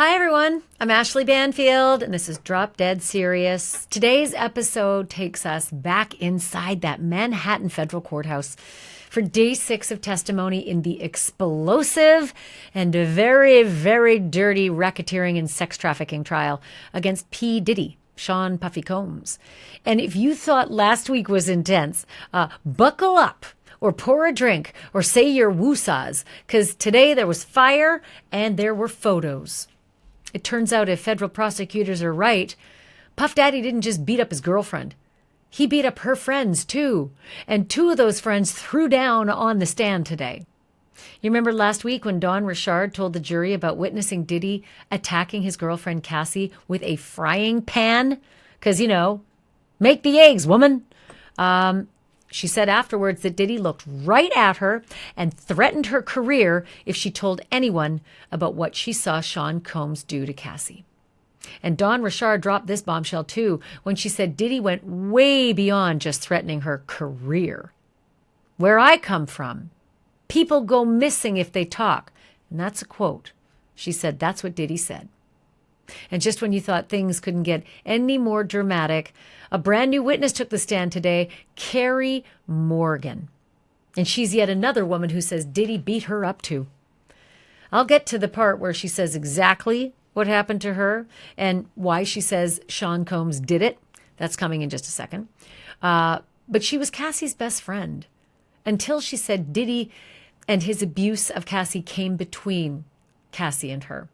Hi everyone, I'm Ashleigh Banfield and this is Drop Dead Serious. Today's episode takes us back inside that Manhattan federal courthouse for day 6 of testimony in the explosive and very, very dirty racketeering and sex trafficking trial against P. Diddy, Sean Puffy Combs. And if you thought last week was intense, buckle up or pour a drink or say your woosahs, because today there was fire and there were photos. It turns out if federal prosecutors are right, Puff Daddy didn't just beat up his girlfriend. He beat up her friends too. And 2 of those friends threw down on the stand today. You remember last week when Don Richard told the jury about witnessing Diddy attacking his girlfriend Cassie with a frying pan? Because, make the eggs, woman. She said afterwards that Diddy looked right at her and threatened her career if she told anyone about what she saw Sean Combs do to Cassie. And Don Richard dropped this bombshell too when she said Diddy went way beyond just threatening her career. Where I come from, people go missing if they talk. And that's a quote. She said that's what Diddy said. And just when you thought things couldn't get any more dramatic, a brand new witness took the stand today, Kerry Morgan. And she's yet another woman who says Diddy beat her up too. I'll get to the part where she says exactly what happened to her and why she says Sean Combs did it. That's coming in just a second. But she was Cassie's best friend until she said Diddy and his abuse of Cassie came between Cassie and her.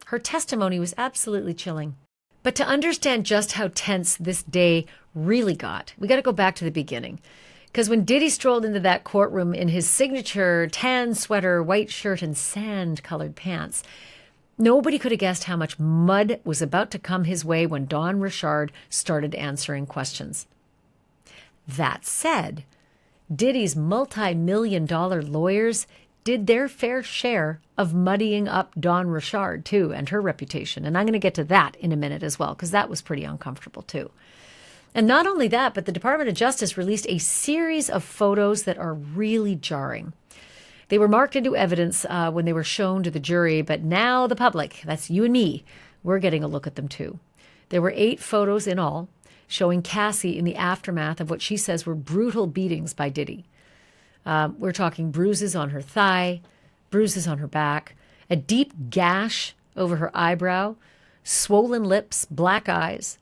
Her testimony was absolutely chilling. But to understand just how tense this day really got, we got to go back to the beginning. Because when Diddy strolled into that courtroom in his signature tan sweater, white shirt, and sand-colored pants, nobody could have guessed how much mud was about to come his way when Don Richard started answering questions. That said, Diddy's multi-million-dollar lawyers did their fair share of muddying up Don Richard too and her reputation. And I'm going to get to that in a minute as well, because that was pretty uncomfortable too. And not only that, but the Department of Justice released a series of photos that are really jarring. They were marked into evidence when they were shown to the jury, but now the public, that's you and me, we're getting a look at them too. There were 8 photos in all showing Cassie in the aftermath of what she says were brutal beatings by Diddy. We're talking bruises on her thigh, bruises on her back, a deep gash over her eyebrow, swollen lips, black eyes.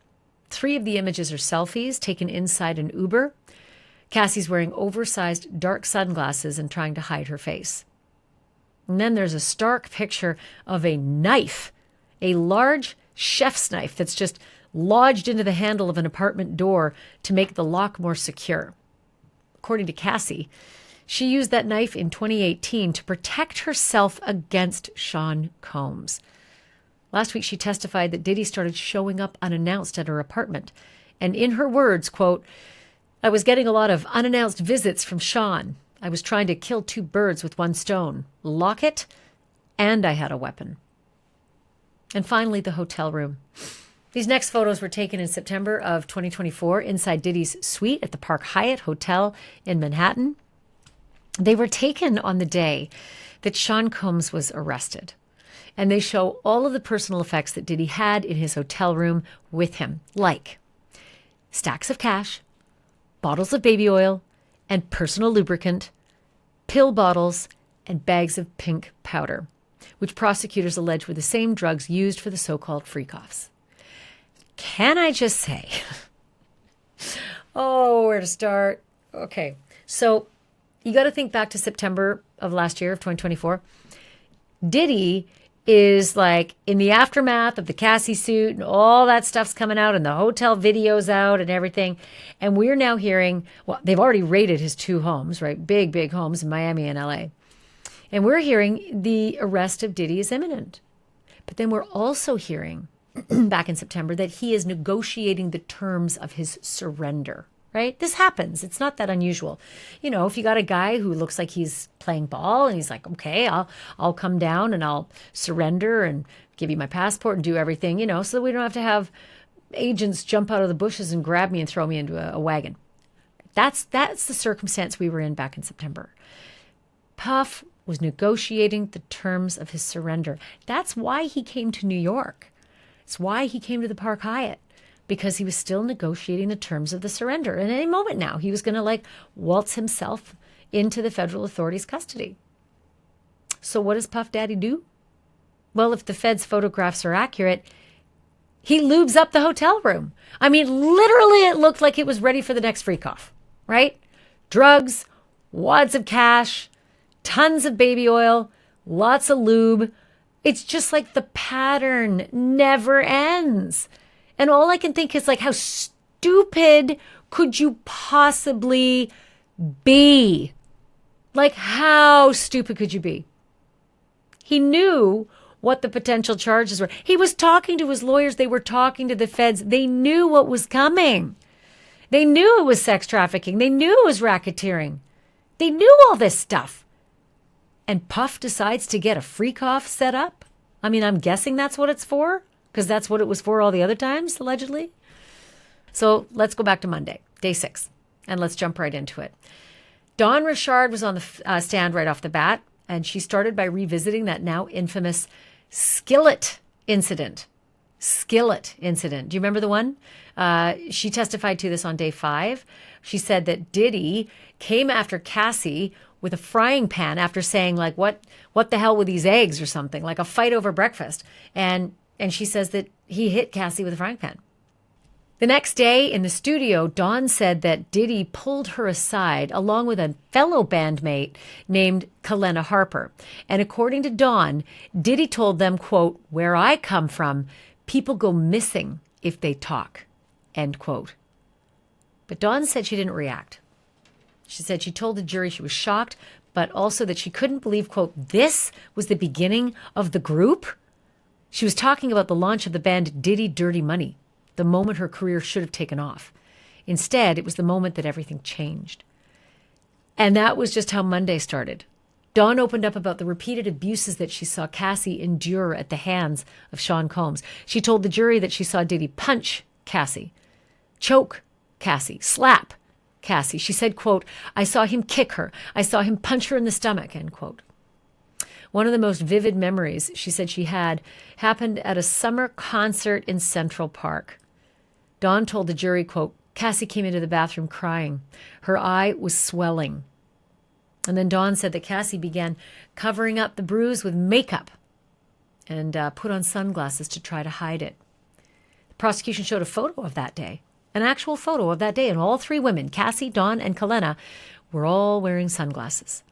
3 of the images are selfies taken inside an Uber. Cassie's wearing oversized dark sunglasses and trying to hide her face. And then there's a stark picture of a knife, a large chef's knife that's just lodged into the handle of an apartment door to make the lock more secure. According to Cassie, she used that knife in 2018 to protect herself against Sean Combs. Last week, she testified that Diddy started showing up unannounced at her apartment. And in her words, quote, "I was getting a lot of unannounced visits from Sean. I was trying to kill 2 birds with 1 stone. Lock it, and I had a weapon." And finally, the hotel room. These next photos were taken in September of 2024 inside Diddy's suite at the Park Hyatt Hotel in Manhattan. They were taken on the day that Sean Combs was arrested. And they show all of the personal effects that Diddy had in his hotel room with him, like stacks of cash, bottles of baby oil, and personal lubricant, pill bottles, and bags of pink powder, which prosecutors allege were the same drugs used for the so-called freak-offs. Can I just say, where to start? Okay, so you got to think back to September of last year, of 2024. Diddy is like in the aftermath of the Cassie suit and all that stuff's coming out and the hotel videos out and everything. And we're now hearing, well, they've already raided his 2 homes, right? Big, big homes in Miami and LA. And we're hearing the arrest of Diddy is imminent. But then we're also hearing back in September that he is negotiating the terms of his surrender, right? This happens. It's not that unusual. If you got a guy who looks like he's playing ball and he's like, okay, I'll come down and I'll surrender and give you my passport and do everything, so that we don't have to have agents jump out of the bushes and grab me and throw me into a wagon. That's the circumstance we were in back in September. Puff was negotiating the terms of his surrender. That's why he came to New York. It's why he came to the Park Hyatt, because he was still negotiating the terms of the surrender. And any moment now, he was going to waltz himself into the federal authorities' custody. So what does Puff Daddy do? Well, if the Fed's photographs are accurate, he lubes up the hotel room. I mean, literally, it looked like it was ready for the next freak-off, right? Drugs, wads of cash, tons of baby oil, lots of lube. It's just like the pattern never ends. And all I can think is how stupid could you possibly be? How stupid could you be? He knew what the potential charges were. He was talking to his lawyers. They were talking to the feds. They knew what was coming. They knew it was sex trafficking. They knew it was racketeering. They knew all this stuff. And Puff decides to get a freak-off set up? I mean, I'm guessing that's what it's for, because that's what it was for all the other times, allegedly. So let's go back to Monday, day 6, and let's jump right into it. Dawn Richard was on the stand right off the bat, and she started by revisiting that now infamous skillet incident. Skillet incident. Do you remember the one? She testified to this on day 5. She said that Diddy came after Cassie with a frying pan after saying what the hell with these eggs or something, like a fight over breakfast. And she says that he hit Cassie with a frying pan. The next day in the studio, Dawn said that Diddy pulled her aside along with a fellow bandmate named Kalena Harper. And according to Dawn, Diddy told them, quote, "Where I come from, people go missing if they talk," end quote. But Dawn said she didn't react. She said she told the jury she was shocked, but also that she couldn't believe, quote, this was the beginning of the group. She was talking about the launch of the band Diddy Dirty Money, the moment her career should have taken off. Instead, it was the moment that everything changed. And that was just how Monday started. Dawn opened up about the repeated abuses that she saw Cassie endure at the hands of Sean Combs. She told the jury that she saw Diddy punch Cassie, choke Cassie, slap Cassie. She said, quote, "I saw him kick her. I saw him punch her in the stomach," end quote. One of the most vivid memories she said she had happened at a summer concert in Central Park. Dawn told the jury, quote, "Cassie came into the bathroom crying. Her eye was swelling." And then Dawn said that Cassie began covering up the bruise with makeup and put on sunglasses to try to hide it. The prosecution showed a photo of that day, an actual photo of that day, and all 3 women, Cassie, Dawn, and Kalena, were all wearing sunglasses.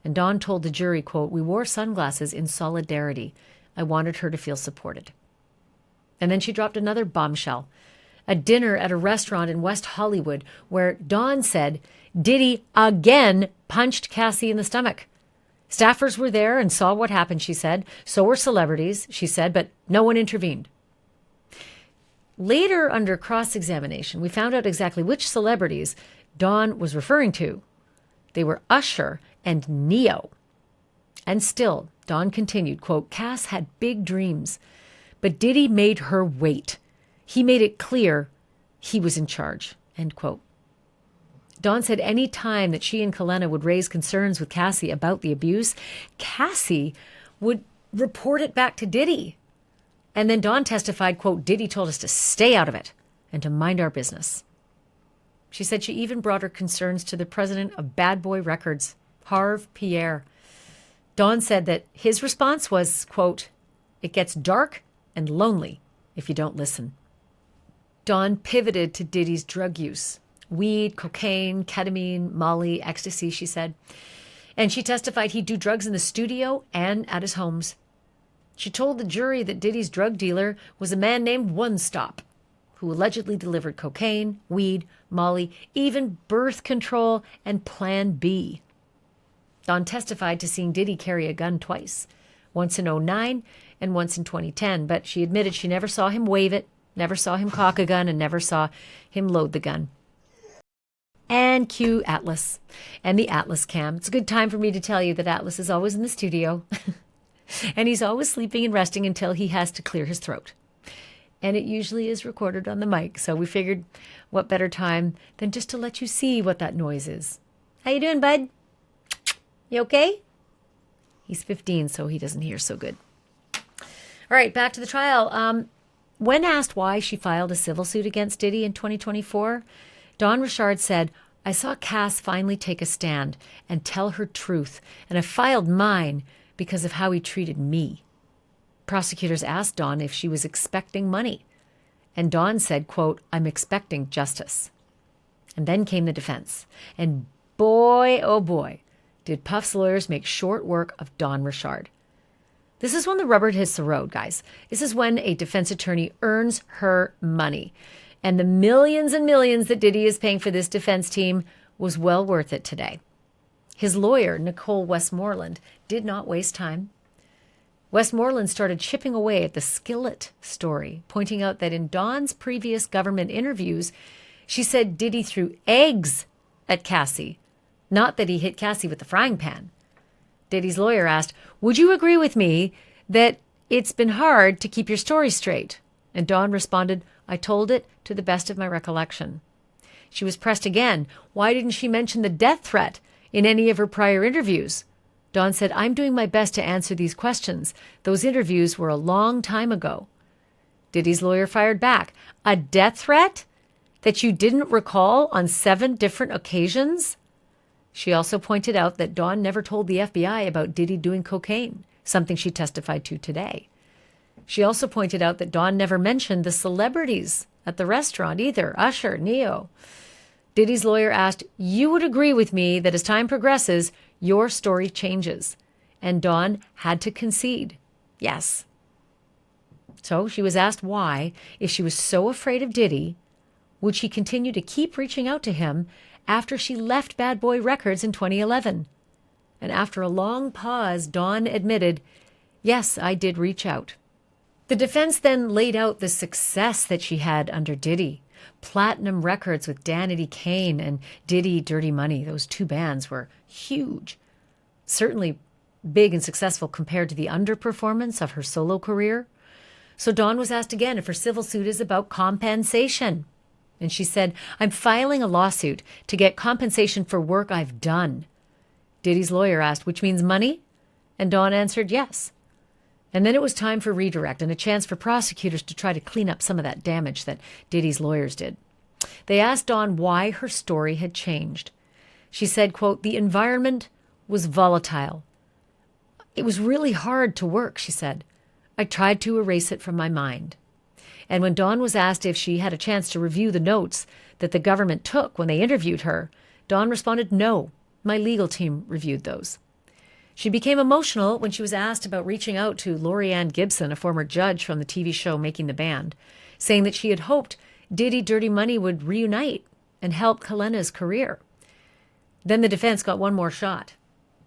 And Dawn told the jury, quote, "We wore sunglasses in solidarity. I wanted her to feel supported." And then she dropped another bombshell, a dinner at a restaurant in West Hollywood where Dawn said Diddy again punched Cassie in the stomach. Staffers were there and saw what happened, she said. So were celebrities, she said, but no one intervened. Later, under cross-examination, we found out exactly which celebrities Dawn was referring to. They were Usher and Neo. And still, Dawn continued, quote, "Cass had big dreams, but Diddy made her wait. He made it clear he was in charge," end quote. Dawn said any time that she and Kalena would raise concerns with Cassie about the abuse, Cassie would report it back to Diddy. And then Dawn testified, quote, "Diddy told us to stay out of it and to mind our business." She said she even brought her concerns to the president of Bad Boy Records, Harve Pierre. Dawn said that his response was, quote, "It gets dark and lonely if you don't listen." Dawn pivoted to Diddy's drug use. Weed, cocaine, ketamine, Molly, ecstasy, she said. And she testified he'd do drugs in the studio and at his homes. She told the jury that Diddy's drug dealer was a man named One Stop, who allegedly delivered cocaine, weed, Molly, even birth control and Plan B. Dawn testified to seeing Diddy carry a gun twice, once in 2009 and once in 2010, but she admitted she never saw him wave it, never saw him cock a gun, and never saw him load the gun. And cue Atlas and the Atlas cam. It's a good time for me to tell you that Atlas is always in the studio and he's always sleeping and resting until he has to clear his throat. And it usually is recorded on the mic. So we figured what better time than just to let you see what that noise is. How you doing, bud? You okay? He's 15, so he doesn't hear so good. All right, back to the trial. When asked why she filed a civil suit against Diddy in 2024, Dawn Richard said, "I saw Cass finally take a stand and tell her truth, and I filed mine because of how he treated me." Prosecutors asked Dawn if she was expecting money, and Dawn said, quote, "I'm expecting justice." And then came the defense. And boy, oh boy, did Puff's lawyers make short work of Dawn Richard. This is when the rubber hits the road, guys. This is when a defense attorney earns her money. And the millions and millions that Diddy is paying for this defense team was well worth it today. His lawyer, Nicole Westmoreland, did not waste time. Westmoreland started chipping away at the skillet story, pointing out that in Dawn's previous government interviews, she said Diddy threw eggs at Cassie, not that he hit Cassie with the frying pan. Diddy's lawyer asked, "Would you agree with me that it's been hard to keep your story straight?" And Dawn responded, "I told it to the best of my recollection." She was pressed again. Why didn't she mention the death threat in any of her prior interviews? Dawn said, "I'm doing my best to answer these questions. Those interviews were a long time ago." Diddy's lawyer fired back. "A death threat that you didn't recall on 7 different occasions?" She also pointed out that Dawn never told the FBI about Diddy doing cocaine, something she testified to today. She also pointed out that Dawn never mentioned the celebrities at the restaurant either, Usher, Neo. Diddy's lawyer asked, "You would agree with me that as time progresses, your story changes?" And Dawn had to concede, yes. So she was asked why, if she was so afraid of Diddy, would she continue to keep reaching out to him after she left Bad Boy Records in 2011? And after a long pause, Dawn admitted, "Yes, I did reach out." The defense then laid out the success that she had under Diddy. Platinum records with Danity Kane and Diddy Dirty Money. Those 2 bands were huge. Certainly big and successful compared to the underperformance of her solo career. So Dawn was asked again if her civil suit is about compensation. And she said, "I'm filing a lawsuit to get compensation for work I've done." Diddy's lawyer asked, "Which means money?" And Dawn answered, "Yes." And then it was time for redirect and a chance for prosecutors to try to clean up some of that damage that Diddy's lawyers did. They asked Dawn why her story had changed. She said, quote, "The environment was volatile. It was really hard to work," she said. "I tried to erase it from my mind." And when Dawn was asked if she had a chance to review the notes that the government took when they interviewed her, Dawn responded, "No, my legal team reviewed those." She became emotional when she was asked about reaching out to Lorianne Gibson, a former judge from the TV show Making the Band, saying that she had hoped Diddy Dirty Money would reunite and help Kalena's career. Then the defense got one more shot.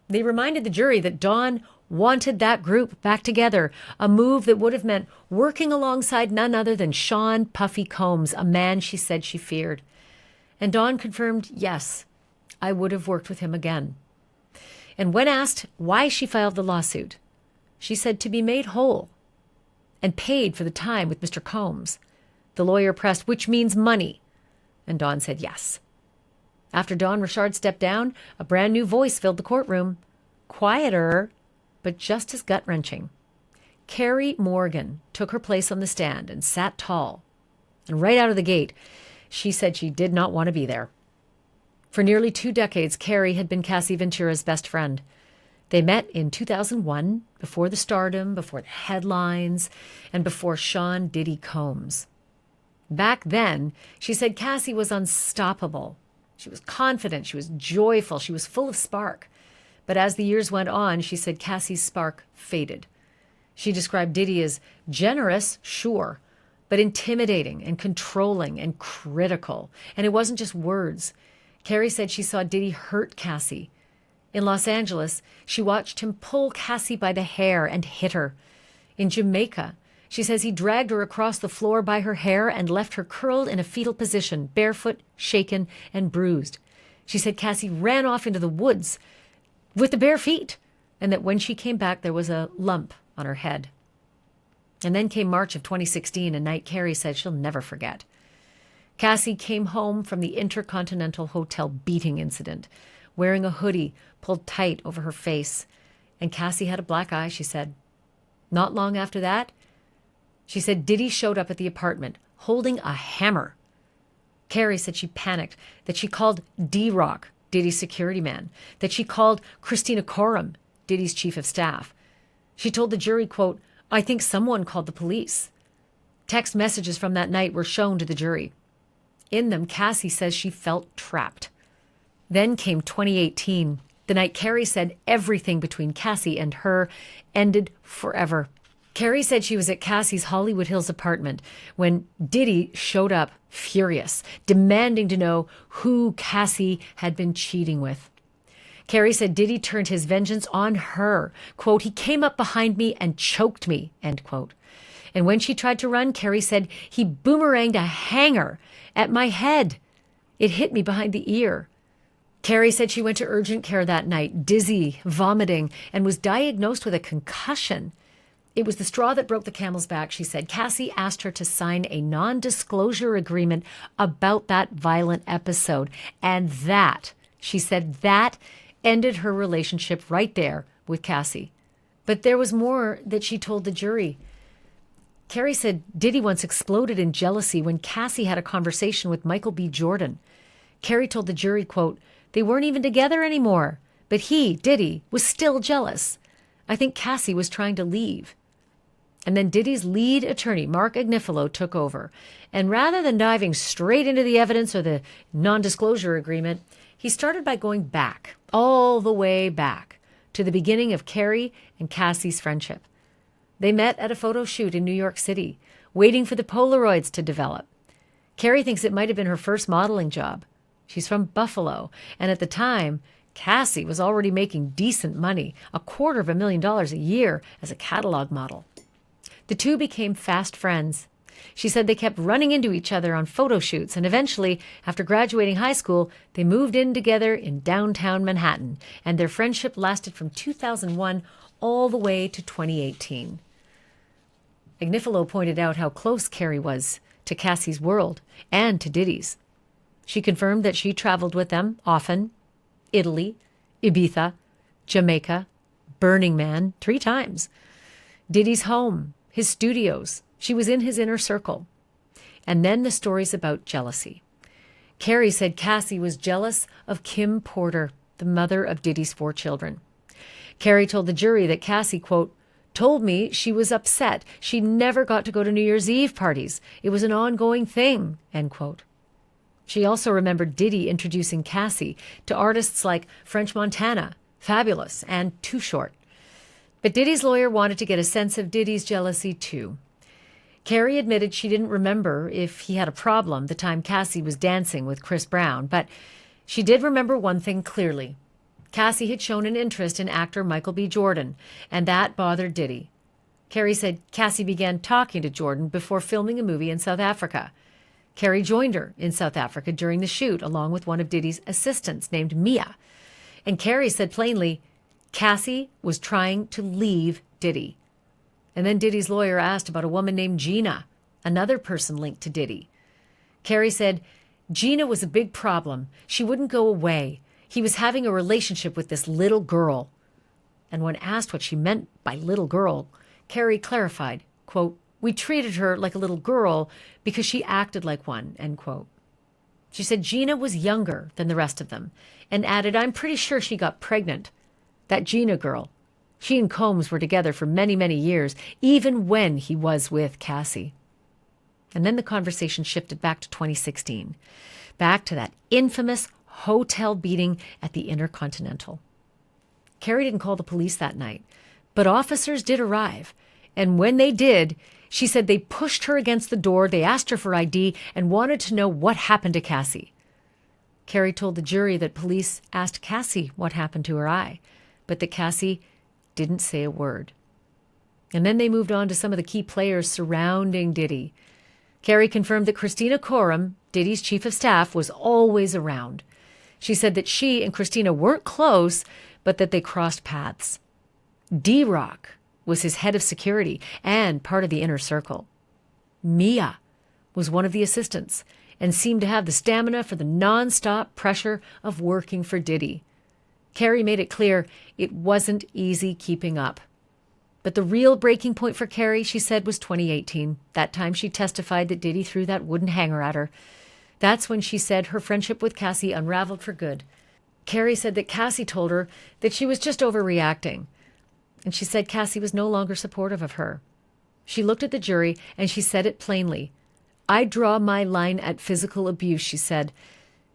They reminded the jury that Dawn wanted that group back together, a move that would have meant working alongside none other than Sean Puffy Combs, a man she said she feared. And Dawn confirmed, "Yes, I would have worked with him again." And when asked why she filed the lawsuit, she said to be made whole and paid for the time with Mr. Combs. The lawyer pressed, "Which means money?" And Dawn said yes. After Dawn Richard stepped down, a brand new voice filled the courtroom. Quieter, but just as gut-wrenching. Kerry Morgan took her place on the stand and sat tall. And right out of the gate, she said she did not want to be there. For nearly 2 decades, Kerry had been Cassie Ventura's best friend. They met in 2001, before the stardom, before the headlines, and before Sean Diddy Combs. Back then, she said Cassie was unstoppable. She was confident, she was joyful, she was full of spark. But as the years went on, she said Cassie's spark faded. She described Diddy as generous, sure, but intimidating and controlling and critical. And it wasn't just words. Kerry said she saw Diddy hurt Cassie. In Los Angeles, she watched him pull Cassie by the hair and hit her. In Jamaica, she says he dragged her across the floor by her hair and left her curled in a fetal position, barefoot, shaken, and bruised. She said Cassie ran off into the woods with the bare feet, and that when she came back, there was a lump on her head. And then came March of 2016, a night Kerry said she'll never forget. Cassie came home from the Intercontinental Hotel beating incident, wearing a hoodie pulled tight over her face, And Cassie had a black eye, she said. Not long after that, she said Diddy showed up at the apartment holding a hammer. Kerry said she panicked, that she called D-Rock, Diddy's security man, that she called Christina Coram, Diddy's chief of staff. She told the jury, quote, "I think someone called the police." Text messages from that night were shown to the jury. In them, Cassie says she felt trapped. Then came 2018, the night Kerry said everything between Cassie and her ended forever. Kerry said she was at Cassie's Hollywood Hills apartment when Diddy showed up, furious, demanding to know who Cassie had been cheating with. Kerry said Diddy turned his vengeance on her. Quote, "He came up behind me and choked me," end quote. And when she tried to run, Kerry said he boomeranged a hanger at my head. It hit me behind the ear. Kerry said she went to urgent care that night, dizzy, vomiting, and was diagnosed with a concussion. It was the straw that broke the camel's back, she said. Cassie asked her to sign a non-disclosure agreement about that violent episode. And that, she said, that ended her relationship right there with Cassie. But there was more that she told the jury. Kerry said Diddy once exploded in jealousy when Cassie had a conversation with Michael B. Jordan. Kerry told the jury, quote, "They weren't even together anymore, but he, Diddy, was still jealous. I think Cassie was trying to leave." And then Diddy's lead attorney, Mark Agnifilo, took over. And rather than diving straight into the evidence or the non-disclosure agreement, he started by going back, all the way back, to the beginning of Kerry and Cassie's friendship. They met at a photo shoot in New York City, waiting for the Polaroids to develop. Kerry thinks it might have been her first modeling job. She's from Buffalo, and at the time, Cassie was already making decent money, $250,000 a year as a catalog model. The two became fast friends. She said they kept running into each other on photo shoots, and eventually, after graduating high school, they moved in together in downtown Manhattan, and their friendship lasted from 2001 all the way to 2018. Agnifilo pointed out how close Kerry was to Cassie's world and to Diddy's. She confirmed that she traveled with them often: Italy, Ibiza, Jamaica, Burning Man 3 times, Diddy's home, his studios. She was in his inner circle. And then the stories about jealousy. Kerry said Cassie was jealous of Kim Porter, the mother of Diddy's 4 children. Kerry told the jury that Cassie, quote, "told me she was upset. She never got to go to New Year's Eve parties. It was an ongoing thing," end quote. She also remembered Diddy introducing Cassie to artists like French Montana, Fabulous, and Too Short. But Diddy's lawyer wanted to get a sense of Diddy's jealousy too. Kerry admitted she didn't remember if he had a problem the time Cassie was dancing with Chris Brown, but she did remember one thing clearly. Cassie had shown an interest in actor Michael B. Jordan, and that bothered Diddy. Kerry said Cassie began talking to Jordan before filming a movie in South Africa. Kerry joined her in South Africa during the shoot, along with one of Diddy's assistants named Mia. And Kerry said plainly, Cassie was trying to leave Diddy. And then Diddy's lawyer asked about a woman named Gina, another person linked to Diddy. Kerry said, Gina was a big problem. She wouldn't go away. He was having a relationship with this little girl. And when asked what she meant by little girl, Kerry clarified, quote, "We treated her like a little girl because she acted like one," end quote. She said Gina was younger than the rest of them and added, "I'm pretty sure she got pregnant. That Gina girl. She and Combs were together for many, many years, even when he was with Cassie." And then the conversation shifted back to 2016, back to that infamous hotel beating at the Intercontinental. Kerry didn't call the police that night, but officers did arrive. And when they did, she said they pushed her against the door, they asked her for ID, and wanted to know what happened to Cassie. Kerry told the jury that police asked Cassie what happened to her eye, but that Cassie didn't say a word. And then they moved on to some of the key players surrounding Diddy. Kerry confirmed that Christina Coram, Diddy's chief of staff, was always around. She said that she and Christina weren't close, but that they crossed paths. D-Rock was his head of security and part of the inner circle. Mia was one of the assistants and seemed to have the stamina for the non-stop pressure of working for Diddy. Kerry made it clear it wasn't easy keeping up. But the real breaking point for Kerry, she said, was 2018. That time she testified that Diddy threw that wooden hanger at her. That's when she said her friendship with Cassie unraveled for good. Kerry said that Cassie told her that she was just overreacting. And she said Cassie was no longer supportive of her. She looked at the jury and she said it plainly. I draw my line at physical abuse, she said.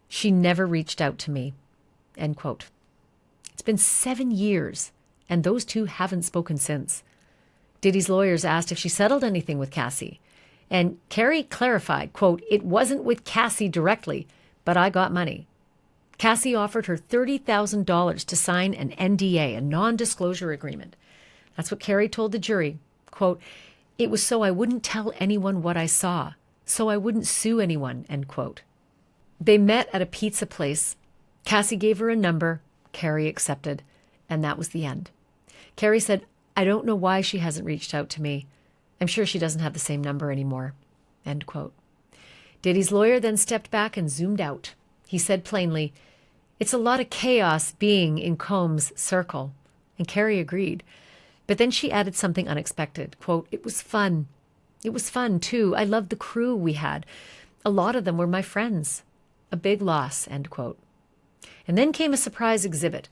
She never reached out to me. End quote. It's been 7 years, and those two haven't spoken since. Diddy's lawyers asked if she settled anything with Cassie. And Kerry clarified, quote, it wasn't with Cassie directly, but I got money. Cassie offered her $30,000 to sign an NDA, a non-disclosure agreement. That's what Kerry told the jury. Quote, it was so I wouldn't tell anyone what I saw, so I wouldn't sue anyone, end quote. They met at a pizza place. Cassie gave her a number. Kerry accepted, and that was the end. Kerry said, I don't know why she hasn't reached out to me. I'm sure she doesn't have the same number anymore, end quote. Diddy's lawyer then stepped back and zoomed out. He said plainly, it's a lot of chaos being in Combs' circle. And Kerry agreed. But then she added something unexpected. Quote, it was fun. It was fun, too. I loved the crew we had. A lot of them were my friends. A big loss, end quote. And then came a surprise exhibit.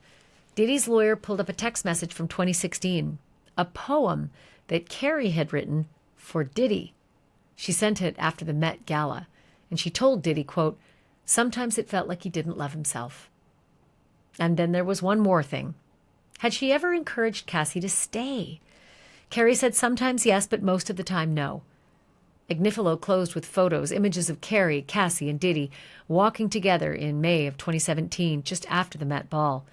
Diddy's lawyer pulled up a text message from 2016, a poem that Kerry had written for Diddy. She sent it after the Met Gala, and she told Diddy, quote, sometimes it felt like he didn't love himself. And then there was one more thing. Had she ever encouraged Cassie to stay? Kerry said sometimes yes, but most of the time no. Agnifilo closed with photos, images of Kerry, Cassie, and Diddy walking together in May of 2017, just after the Met Ball.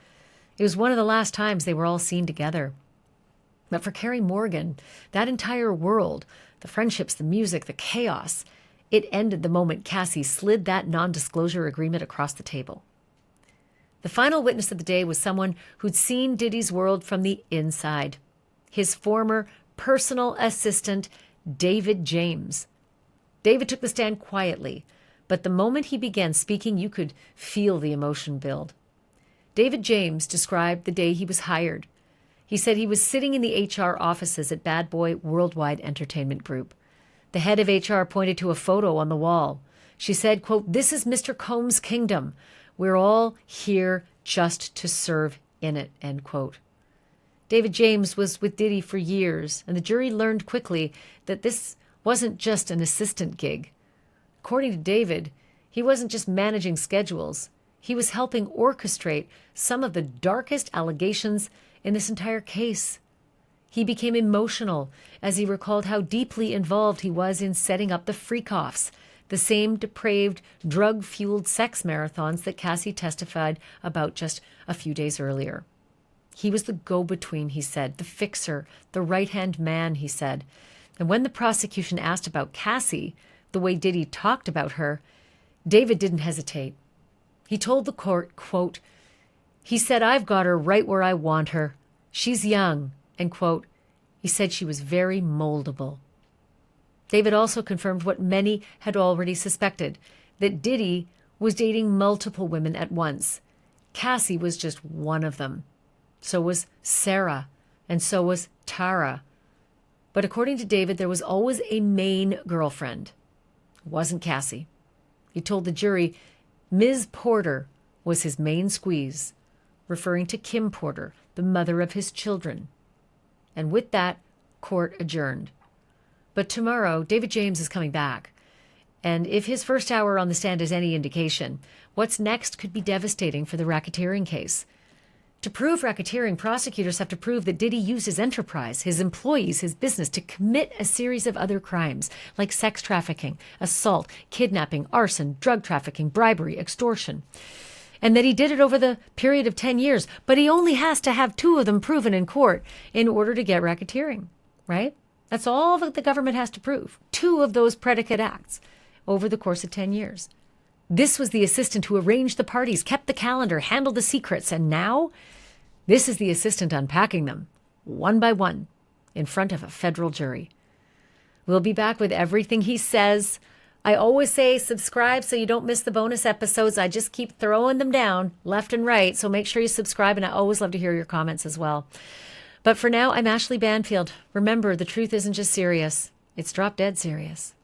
It was one of the last times they were all seen together. But for Kerry Morgan, that entire world, the friendships, the music, the chaos, it ended the moment Cassie slid that non-disclosure agreement across the table. The final witness of the day was someone who'd seen Diddy's world from the inside. His former personal assistant, David James. David took the stand quietly, but the moment he began speaking, you could feel the emotion build. David James described the day he was hired. He said he was sitting in the HR offices at Bad Boy Worldwide Entertainment Group. The head of HR pointed to a photo on the wall. She said, quote, this is Mr. Combs' kingdom. We're all here just to serve in it, end quote. David James was with Diddy for years, and the jury learned quickly that this wasn't just an assistant gig. According to David, he wasn't just managing schedules. He was helping orchestrate some of the darkest allegations in this entire case. He became emotional as he recalled how deeply involved he was in setting up the freak-offs, the same depraved, drug-fueled sex marathons that Cassie testified about just a few days earlier. He was the go-between, he said, the fixer, the right-hand man, he said. And when the prosecution asked about Cassie, the way Diddy talked about her, David didn't hesitate. He told the court, quote, he said, I've got her right where I want her. She's young, end quote. He said she was very moldable. David also confirmed what many had already suspected, that Diddy was dating multiple women at once. Cassie was just one of them. So was Sarah, and so was Tara. But according to David, there was always a main girlfriend. It wasn't Cassie. He told the jury Ms. Porter was his main squeeze, referring to Kim Porter, the mother of his children. And with that, court adjourned. But tomorrow, David James is coming back. And if his first hour on the stand is any indication, what's next could be devastating for the racketeering case. To prove racketeering, prosecutors have to prove that Diddy used his enterprise, his employees, his business to commit a series of other crimes, like sex trafficking, assault, kidnapping, arson, drug trafficking, bribery, extortion. And that he did it over the period of 10 years. But he only has to have 2 of them proven in court in order to get racketeering, right? That's all that the government has to prove. 2 of those predicate acts over the course of 10 years. This was the assistant who arranged the parties, kept the calendar, handled the secrets, and now this is the assistant unpacking them, one by one, in front of a federal jury. We'll be back with everything he says, I always say subscribe so you don't miss the bonus episodes. I just keep throwing them down left and right. So make sure you subscribe, and I always love to hear your comments as well. But for now, I'm Ashleigh Banfield. Remember, the truth isn't just serious. It's drop dead serious.